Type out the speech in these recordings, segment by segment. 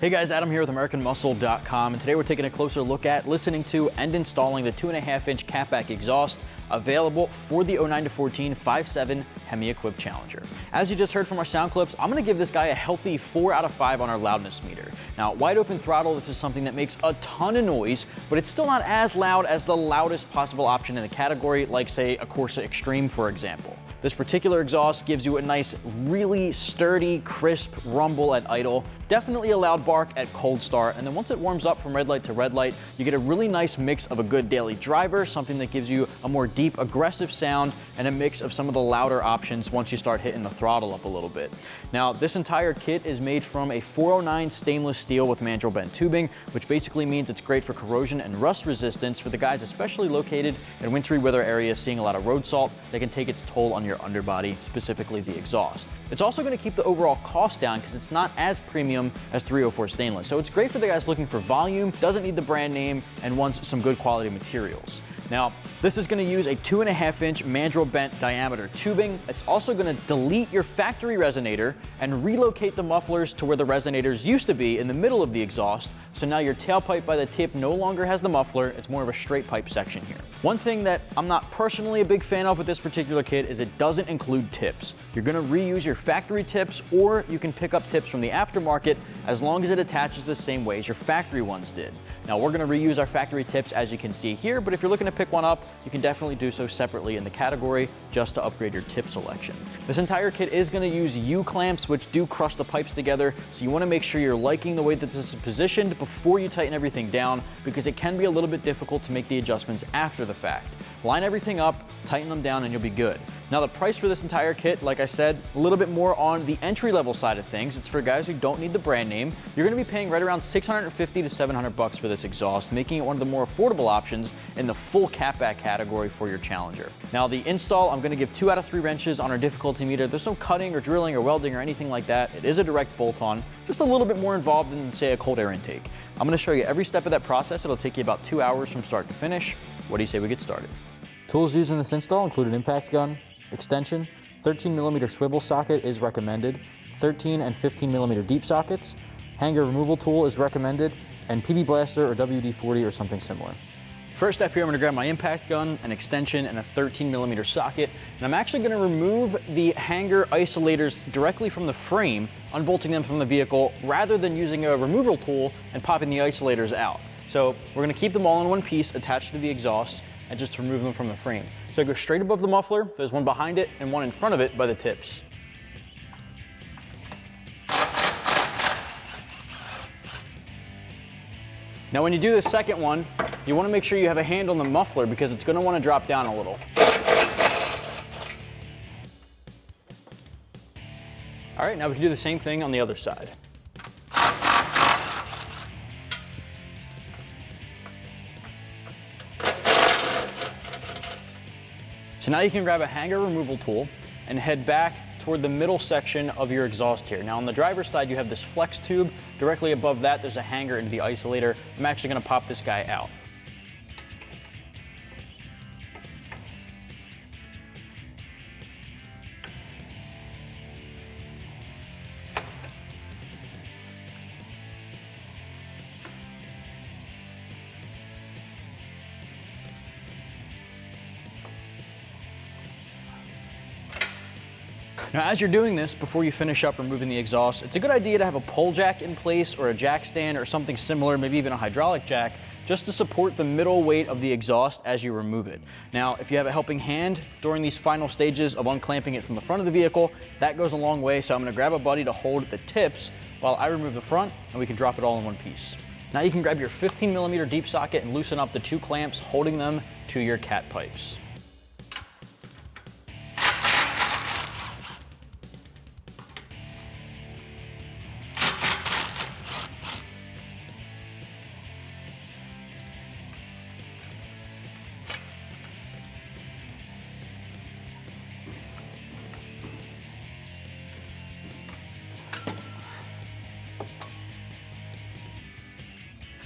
Hey guys, Adam here with AmericanMuscle.com, and today we're taking a closer look at, listening to, and installing the 2.5-inch catback exhaust available for the 09-14 5.7 Hemi-equipped Challenger. As you just heard from our sound clips, I'm going to give this guy a healthy 4 out of 5 on our loudness meter. Now, wide open throttle, this is something that makes a ton of noise, but it's still not as loud as the loudest possible option in the category, like say a Corsa Extreme, for example. This particular exhaust gives you a nice, really sturdy, crisp rumble at idle, definitely a loud bark at cold start, and then once it warms up from red light to red light, you get a really nice mix of a good daily driver, something that gives you a more deep, aggressive sound, and a mix of some of the louder options once you start hitting the throttle up a little bit. Now, this entire kit is made from a 409 stainless steel with mandrel bent tubing, which basically means it's great for corrosion and rust resistance for the guys especially located in wintry weather areas seeing a lot of road salt that can take its toll on your underbody, specifically the exhaust. It's also going to keep the overall cost down because it's not as premium as 304 stainless. So it's great for the guys looking for volume, doesn't need the brand name, and wants some good quality materials. Now, this is going to use a 2.5-inch mandrel bent diameter tubing. It's also going to delete your factory resonator and relocate the mufflers to where the resonators used to be in the middle of the exhaust. So now your tailpipe by the tip no longer has the muffler, it's more of a straight pipe section here. One thing that I'm not personally a big fan of with this particular kit is it doesn't include tips. You're going to reuse your factory tips, or you can pick up tips from the aftermarket as long as it attaches the same way as your factory ones did. Now, we're going to reuse our factory tips as you can see here, but if you're looking to pick one up, you can definitely do so separately in the category just to upgrade your tip selection. This entire kit is going to use U-clamps, which do crush the pipes together, so you want to make sure you're liking the way that this is positioned before you tighten everything down, because it can be a little bit difficult to make the adjustments after the fact. Line everything up, tighten them down, and you'll be good. Now, the price for this entire kit, like I said, a little bit more on the entry-level side of things. It's for guys who don't need the brand name. You're going to be paying right around $650 to $700 for this exhaust, making it one of the more affordable options in the full catback category for your Challenger. Now, the install, I'm going to give 2 out of 3 wrenches on our difficulty meter. There's no cutting or drilling or welding or anything like that. It is a direct bolt-on, just a little bit more involved than, say, a cold air intake. I'm going to show you every step of that process. It'll take you about 2 hours from start to finish. What do you say we get started? Tools used in this install include an impact gun, extension, 13mm swivel socket is recommended, 13 and 15mm deep sockets, hanger removal tool is recommended, and PB Blaster or WD-40 or something similar. First step here, I'm going to grab my impact gun, an extension, and a 13mm socket, and I'm actually going to remove the hanger isolators directly from the frame, unbolting them from the vehicle, rather than using a removal tool and popping the isolators out. So we're going to keep them all in one piece attached to the exhaust and just remove them from the frame. So I go straight above the muffler, there's one behind it and one in front of it by the tips. Now when you do the second one, you want to make sure you have a hand on the muffler because it's going to want to drop down a little. All right, now we can do the same thing on the other side. So now you can grab a hanger removal tool and head back toward the middle section of your exhaust here. Now on the driver's side, you have this flex tube. Directly above that, there's a hanger into the isolator. I'm actually going to pop this guy out. Now, as you're doing this, before you finish up removing the exhaust, it's a good idea to have a pole jack in place or a jack stand or something similar, maybe even a hydraulic jack, just to support the middle weight of the exhaust as you remove it. Now, if you have a helping hand during these final stages of unclamping it from the front of the vehicle, that goes a long way. So I'm gonna grab a buddy to hold the tips while I remove the front, and we can drop it all in one piece. Now you can grab your 15mm deep socket and loosen up the 2 clamps holding them to your cat pipes.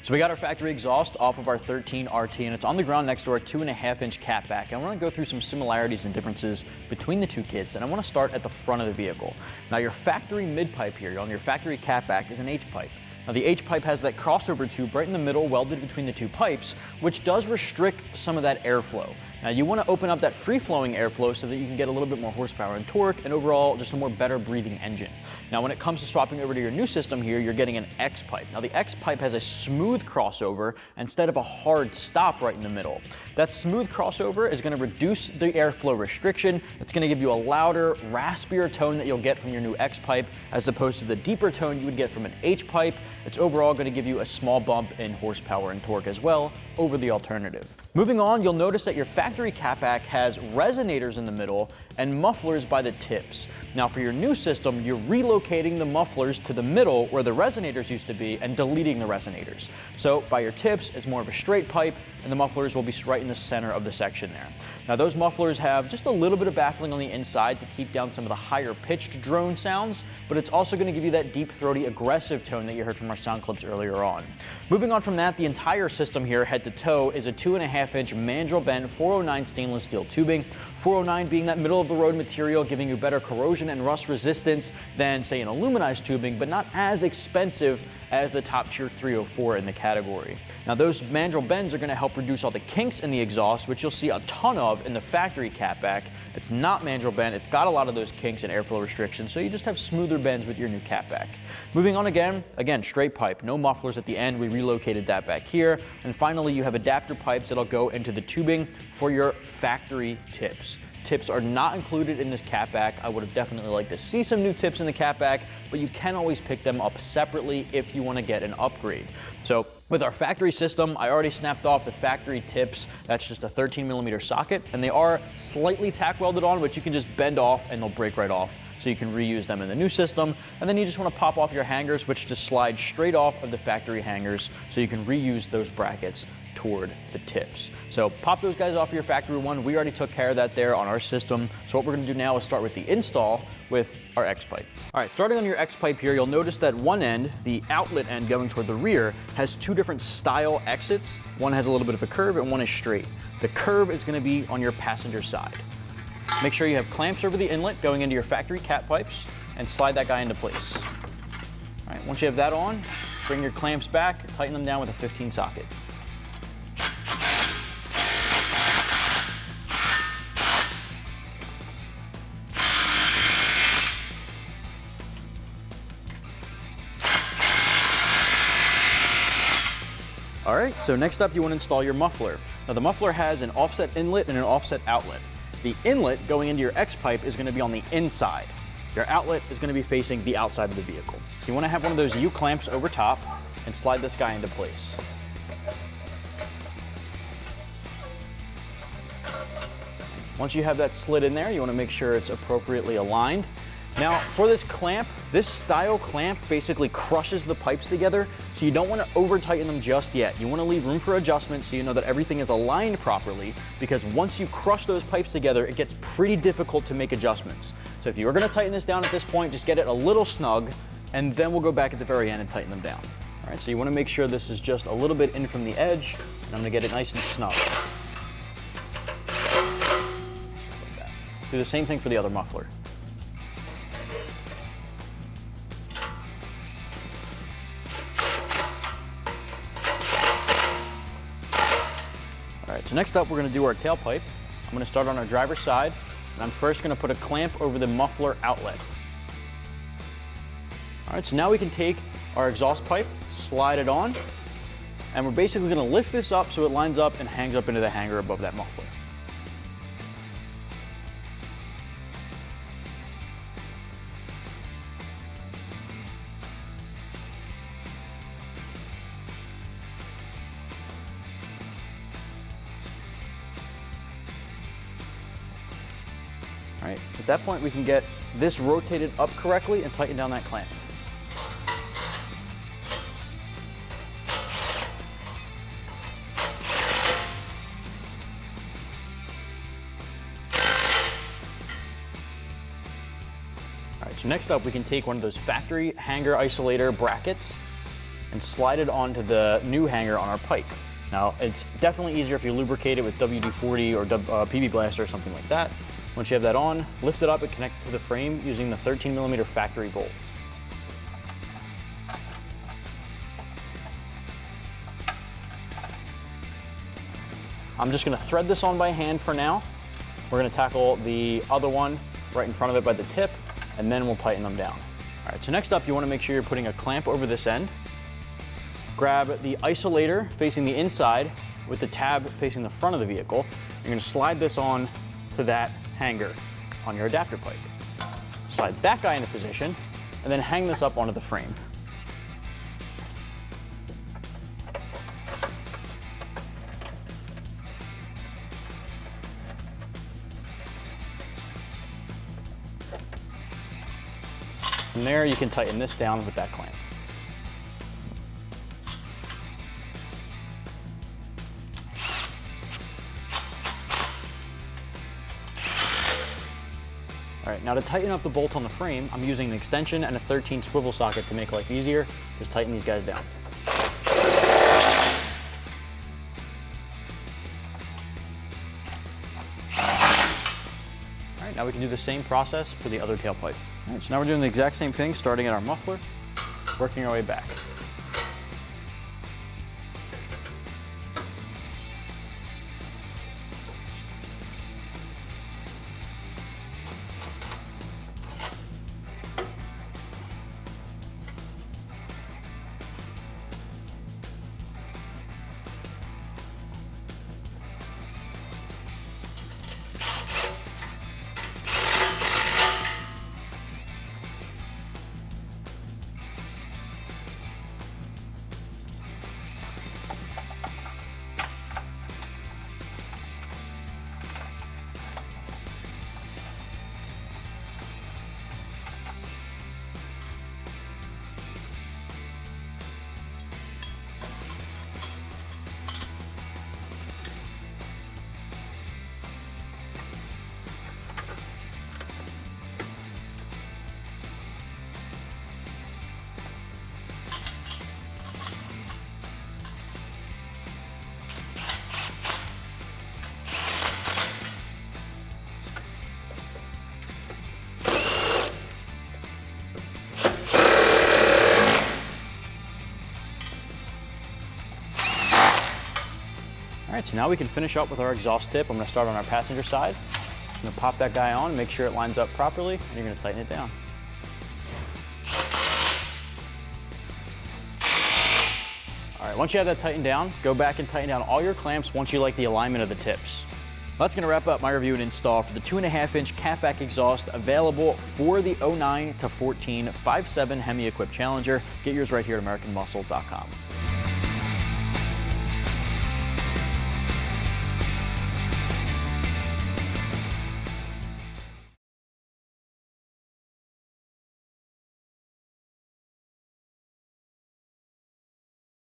So we got our factory exhaust off of our 13 RT, and it's on the ground next to our 2.5-inch catback. I want to go through some similarities and differences between the two kits, and I want to start at the front of the vehicle. Now your factory mid-pipe here on your factory catback is an H-pipe. Now the H-pipe has that crossover tube right in the middle welded between the two pipes, which does restrict some of that airflow. Now you want to open up that free-flowing airflow so that you can get a little bit more horsepower and torque, and overall just a more better breathing engine. Now when it comes to swapping over to your new system here, you're getting an X-pipe. Now the X-pipe has a smooth crossover instead of a hard stop right in the middle. That smooth crossover is going to reduce the airflow restriction. It's going to give you a louder, raspier tone that you'll get from your new X-pipe as opposed to the deeper tone you would get from an H-pipe. It's overall going to give you a small bump in horsepower and torque as well over the alternative. Moving on, you'll notice that your factory catback has resonators in the middle and mufflers by the tips. Now for your new system, you're relocating the mufflers to the middle where the resonators used to be and deleting the resonators. So by your tips, it's more of a straight pipe, and the mufflers will be right in the center of the section there. Now those mufflers have just a little bit of baffling on the inside to keep down some of the higher pitched drone sounds, but it's also going to give you that deep throaty aggressive tone that you heard from our sound clips earlier on. Moving on from that, the entire system here head to toe is a 2.5-inch mandrel bent 409 stainless steel tubing. 409 being that middle of the road material, giving you better corrosion and rust resistance than say an aluminized tubing, but not as expensive as the top tier 304 in the category. Now those mandrel bends are going to help reduce all the kinks in the exhaust, which you'll see a ton of in the factory catback. It's not mandrel bent, it's got a lot of those kinks and airflow restrictions, so you just have smoother bends with your new catback. Moving on again, straight pipe, no mufflers at the end, we relocated that back here. And finally, you have adapter pipes that'll go into the tubing for your factory tips. Tips are not included in this catback. I would have definitely liked to see some new tips in the catback, but you can always pick them up separately if you want to get an upgrade. So with our factory system, I already snapped off the factory tips. That's just a 13mm socket, and they are slightly tack welded on, but you can just bend off and they'll break right off. So you can reuse them in the new system. And then you just want to pop off your hangers, which just slide straight off of the factory hangers, so you can reuse those brackets toward the tips. So pop those guys off your factory one. We already took care of that there on our system. So what we're going to do now is start with the install with our X-pipe. All right, starting on your X-pipe here, you'll notice that one end, the outlet end going toward the rear, has two different style exits. One has a little bit of a curve and one is straight. The curve is going to be on your passenger side. Make sure you have clamps over the inlet going into your factory cat pipes and slide that guy into place. All right, once you have that on, bring your clamps back, tighten them down with a 15 socket. All right, so next up you want to install your muffler. Now the muffler has an offset inlet and an offset outlet. The inlet going into your X-pipe is going to be on the inside. Your outlet is going to be facing the outside of the vehicle. So you want to have one of those U-clamps over top and slide this guy into place. Once you have that slid in there, you want to make sure it's appropriately aligned. Now for this clamp, this style clamp basically crushes the pipes together, so you don't want to over tighten them just yet. You want to leave room for adjustment so you know that everything is aligned properly, because once you crush those pipes together, it gets pretty difficult to make adjustments. So if you are going to tighten this down at this point, just get it a little snug, and then we'll go back at the very end and tighten them down. All right, so you want to make sure this is just a little bit in from the edge, and I'm going to get it nice and snug. Just like that. Do the same thing for the other muffler. All right, so next up we're going to do our tailpipe. I'm going to start on our driver's side. And I'm first gonna put a clamp over the muffler outlet. All right, so now we can take our exhaust pipe, slide it on, and we're basically gonna lift this up so it lines up and hangs up into the hanger above that muffler. All right, at that point we can get this rotated up correctly and tighten down that clamp. All right, so next up we can take one of those factory hanger isolator brackets and slide it onto the new hanger on our pipe. Now, it's definitely easier if you lubricate it with WD-40 or PB Blaster or something like that. Once you have that on, lift it up and connect it to the frame using the 13mm factory bolt. I'm just gonna thread this on by hand for now. We're gonna tackle the other one right in front of it by the tip, and then we'll tighten them down. All right, so next up, you wanna make sure you're putting a clamp over this end. Grab the isolator facing the inside with the tab facing the front of the vehicle. You're gonna slide this on to that hanger on your adapter pipe. Slide that guy into position, and then hang this up onto the frame. From there, you can tighten this down with that clamp. All right, now to tighten up the bolt on the frame, I'm using an extension and a 13 swivel socket to make life easier. Just tighten these guys down. All right, now we can do the same process for the other tailpipe. All right, so now we're doing the exact same thing, starting at our muffler, working our way back. All right, so now we can finish up with our exhaust tip. I'm gonna start on our passenger side. I'm gonna pop that guy on, make sure it lines up properly, and you're gonna tighten it down. All right, once you have that tightened down, go back and tighten down all your clamps once you like the alignment of the tips. That's gonna wrap up my review and install for the 2.5-inch catback exhaust available for the 09 to 14 5.7 Hemi Equipped Challenger. Get yours right here at AmericanMuscle.com.